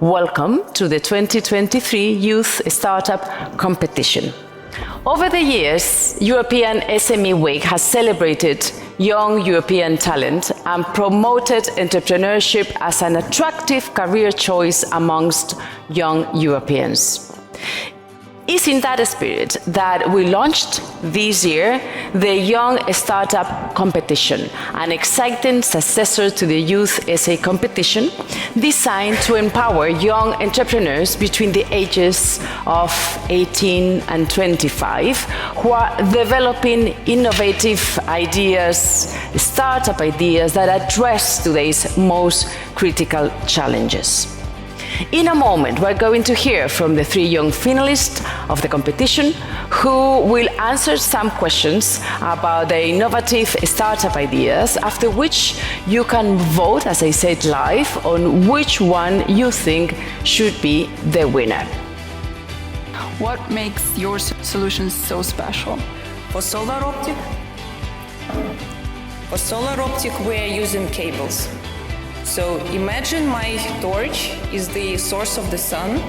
Welcome to the 2023 Youth Startup Competition. Over the years, European SME Week has celebrated young European talent and promoted entrepreneurship as an attractive career choice amongst young Europeans. It's in that spirit that we launched this year the Young Startup Competition, an exciting successor to the Youth SA competition designed to empower young entrepreneurs between the ages of 18 and 25 who are developing innovative ideas, startup ideas that address today's most critical challenges. In a moment, we're going to hear from the three young finalists of the competition who will answer some questions about their innovative startup ideas, after which you can vote, as I said, live on which one you think should be the winner. What makes your solution so special? For solar optic, we're using cables. So imagine my torch is the source of the sun,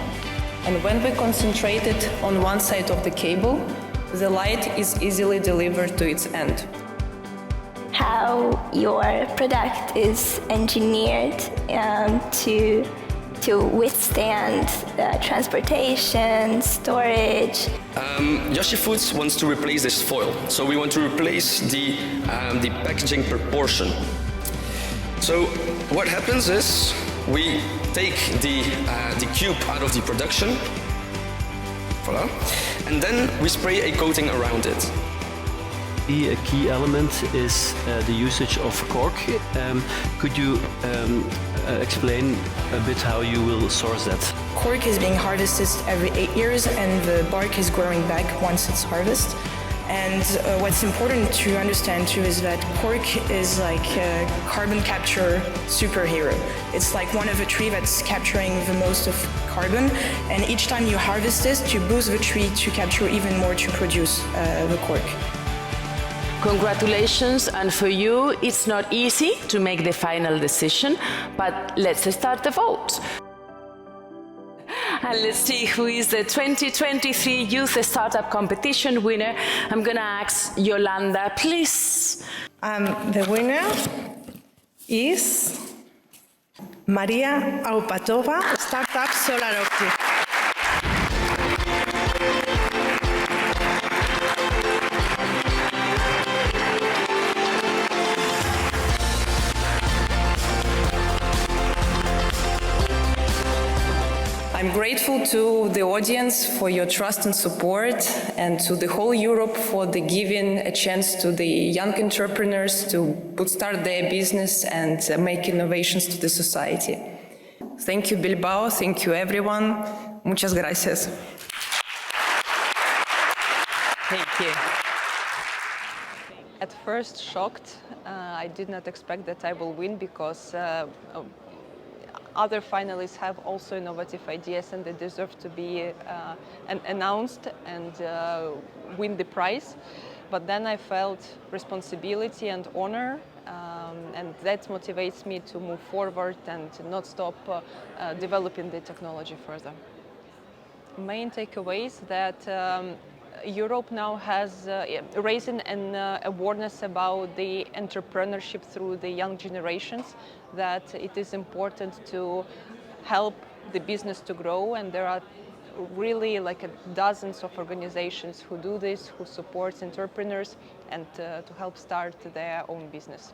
and when we concentrate it on one side of the cable, the light is easily delivered to its end. How your product is engineered to withstand transportation, storage. Yoshi Foods wants to replace this foil, so we want to replace the packaging proportion. So what happens is we take the cube out of the production, voila, and then we spray a coating around it. A key element is the usage of cork. Could you explain a bit how you will source that? Cork is being harvested every 8 years, and the bark is growing back once it's harvested. And what's important to understand too is that cork is like a carbon capture superhero. It's like one of the tree that's capturing the most of carbon, and each time you harvest this, you boost the tree to capture even more to produce the cork. Congratulations, and for you, it's not easy to make the final decision, but let's start the vote. And let's see who is the 2023 Youth Startup Competition winner. I'm going to ask Yolanda, please. The winner is Maria Aupatova, Startup Solar Optic. I'm grateful to the audience for your trust and support, and to the whole Europe for the giving a chance to the young entrepreneurs to start their business and make innovations to the society. Thank you, Bilbao. Thank you, everyone. Muchas gracias. Thank you. At first, shocked. I did not expect that I will win because other finalists have also innovative ideas and they deserve to be announced and win the prize. But then I felt responsibility and honor, and that motivates me to move forward and not stop developing the technology further. Main takeaways that Europe now has raising an awareness about the entrepreneurship through the young generations, that it is important to help the business to grow, and there are really like dozens of organizations who do this, who support entrepreneurs and to help start their own business.